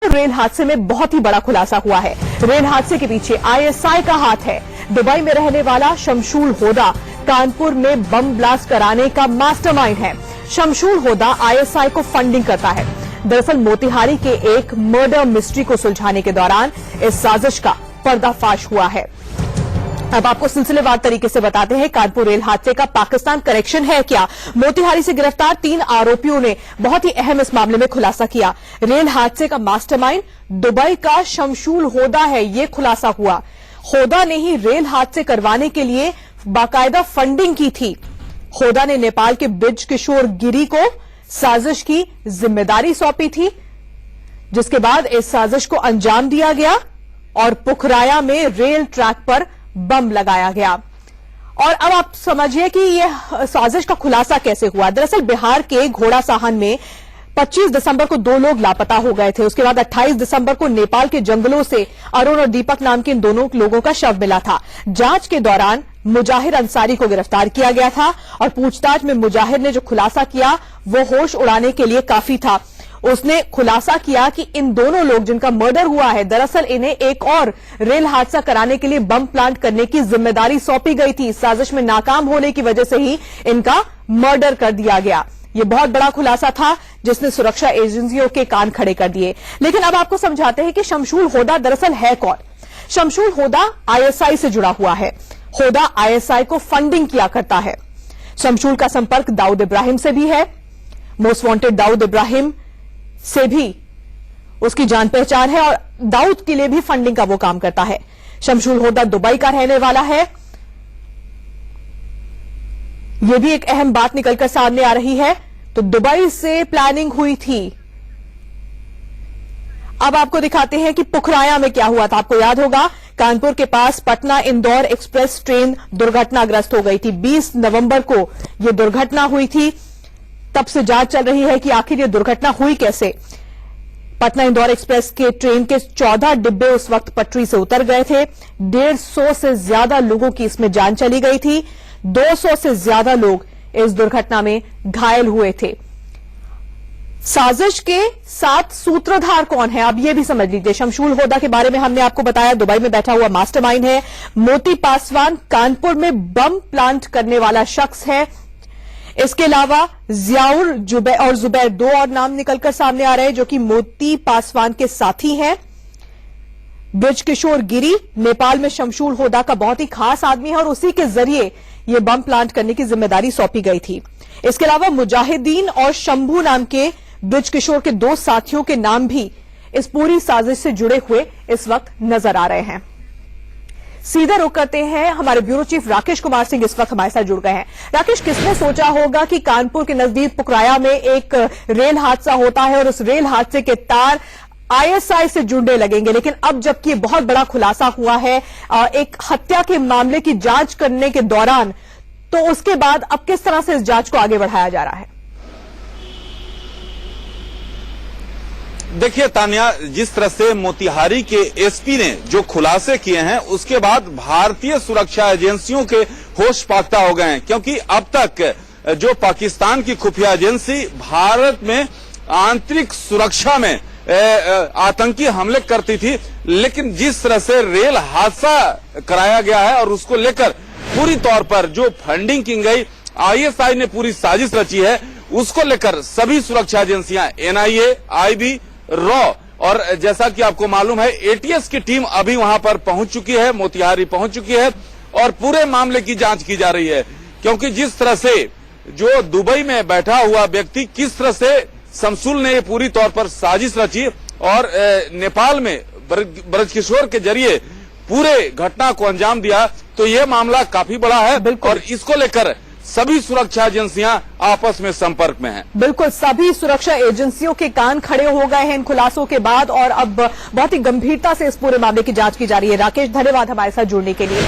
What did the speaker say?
Kanpur rail हादसे में बहुत ही बड़ा खुलासा हुआ है। रेल हादसे के पीछे आईएसआई का हाथ है। दुबई में रहने वाला शमशूल होदा कानपुर में बम ब्लास्ट कराने का मास्टरमाइंड है। शमशूल होदा आईएसआई को फंडिंग करता है। दरअसल मोतिहारी के एक मर्डर मिस्ट्री को सुलझाने के दौरान इस साजिश का पर्दाफाश हुआ है। अब आपको सिलसिलेवार तरीके से बताते हैं कानपुर रेल हादसे का पाकिस्तान कनेक्शन है क्या। मोतिहारी से गिरफ्तार 3 आरोपियों ने बहुत ही अहम इस मामले में खुलासा किया। रेल हादसे का मास्टरमाइंड दुबई का शमशूल होदा है, ये खुलासा हुआ। होदा ने ही रेल हादसे करवाने के लिए बाकायदा फंडिंग की थी। होदा ने नेपाल के ब्रिज किशोर गिरी को साजिश की जिम्मेदारी सौंपी थी, जिसके बाद इस साजिश को अंजाम दिया गया और पुखराया में रेल ट्रैक पर बम लगाया गया। और अब आप समझिए कि यह साजिश का खुलासा कैसे हुआ। दरअसल बिहार के घोड़ासाहन में 25 दिसंबर को 2 लोग लापता हो गए थे। उसके बाद 28 दिसंबर को नेपाल के जंगलों से अरुण और दीपक नाम के इन दोनों लोगों का शव मिला था। जांच के दौरान मुजाहिर अंसारी को गिरफ्तार किया गया था और पूछताछ में मुजाहिर ने जो खुलासा किया वो होश उड़ाने के लिए काफी था। उसने खुलासा किया कि इन दोनों लोग जिनका मर्डर हुआ है, दरअसल इन्हें एक और रेल हादसा कराने के लिए बम प्लांट करने की जिम्मेदारी सौंपी गई थी। साजिश में नाकाम होने की वजह से ही इनका मर्डर कर दिया गया। यह बहुत बड़ा खुलासा था जिसने सुरक्षा एजेंसियों के कान खड़े कर दिए। लेकिन अब आपको समझाते हैं कि शमशूल होदा दरअसल है कौन। शमशूल होदा आईएसआई से जुड़ा हुआ है। होदा आईएसआई को फंडिंग किया करता है। शमशूल का संपर्क दाऊद इब्राहिम से भी है। मोस्ट वांटेड दाऊद इब्राहिम से भी उसकी जान पहचान है और दाऊद के लिए भी फंडिंग का वो काम करता है। शमशूल होदा दुबई का रहने वाला है। यह भी एक अहम बात निकलकर सामने आ रही है। तो दुबई से प्लानिंग हुई थी। अब आपको दिखाते हैं कि पुखराया में क्या हुआ था। आपको याद होगा कानपुर के पास पटना इंदौर एक्सप्रेस ट्रेन दुर्घटनाग्रस्त हो गई थी। 20 नवंबर को यह दुर्घटना हुई थी। तब से जांच चल रही है कि आखिर ये दुर्घटना हुई कैसे। पटना इंदौर एक्सप्रेस के ट्रेन के 14 डिब्बे उस वक्त पटरी से उतर गए थे। 150 से ज्यादा लोगों की इसमें जान चली गई थी। 200 से ज्यादा लोग इस दुर्घटना में घायल हुए थे। साजिश के 7 सूत्रधार कौन है, अब यह भी समझ लीजिए। शमशूल होदा के बारे में हमने आपको बताया, दुबई में बैठा हुआ मास्टरमाइंड है। मोती पासवान कानपुर में बम प्लांट करने वाला शख्स है। इसके अलावा जियाउर और जुबैर 2 और नाम निकलकर सामने आ रहे हैं जो कि मोती पासवान के साथी हैं। ब्रिज किशोर गिरी नेपाल में शमशूल होदा का बहुत ही खास आदमी है और उसी के जरिए यह बम प्लांट करने की जिम्मेदारी सौंपी गई थी। इसके अलावा मुजाहिदीन और शंभू नाम के ब्रिज किशोर के 2 साथियों के नाम भी इस पूरी साजिश से जुड़े हुए इस वक्त नजर आ रहे हैं। सीधा रुख करते हैं, हमारे ब्यूरो चीफ राकेश कुमार सिंह इस वक्त हमारे साथ जुड़ गए हैं। राकेश, किसने सोचा होगा कि कानपुर के नजदीक पुखराया में एक रेल हादसा होता है और उस रेल हादसे के तार आईएसआई से जुड़ने लगेंगे। लेकिन अब जबकि बहुत बड़ा खुलासा हुआ है एक हत्या के मामले की जांच करने के दौरान, तो उसके बाद अब किस तरह से इस जांच को आगे बढ़ाया जा रहा है? देखिए तानिया, जिस तरह से मोतिहारी के एसपी ने जो खुलासे किए हैं उसके बाद भारतीय सुरक्षा एजेंसियों के होश पाक्ता हो गए हैं। क्योंकि अब तक जो पाकिस्तान की खुफिया एजेंसी भारत में आंतरिक सुरक्षा में आतंकी हमले करती थी, लेकिन जिस तरह से रेल हादसा कराया गया है और उसको लेकर पूरी तौर पर जो फंडिंग की गई, आईएसआई ने पूरी साजिश रची है, उसको लेकर सभी सुरक्षा एजेंसियां एनआईए, आईबी, रॉ और जैसा कि आपको मालूम है एटीएस की टीम अभी वहां पर पहुंच चुकी है, मोतिहारी पहुंच चुकी है और पूरे मामले की जांच की जा रही है। क्योंकि जिस तरह से जो दुबई में बैठा हुआ व्यक्ति, किस तरह से शमशूल ने पूरी तौर पर साजिश रची और नेपाल में ब्रजकिशोर के जरिए पूरे घटना को अंजाम दिया, तो यह मामला काफी बड़ा है और इसको लेकर सभी सुरक्षा एजेंसियां आपस में संपर्क में हैं। बिल्कुल, सभी सुरक्षा एजेंसियों के कान खड़े हो गए हैं इन खुलासों के बाद और अब बहुत ही गंभीरता से इस पूरे मामले की जांच की जा रही है। राकेश, धन्यवाद हमारे साथ जुड़ने के लिए।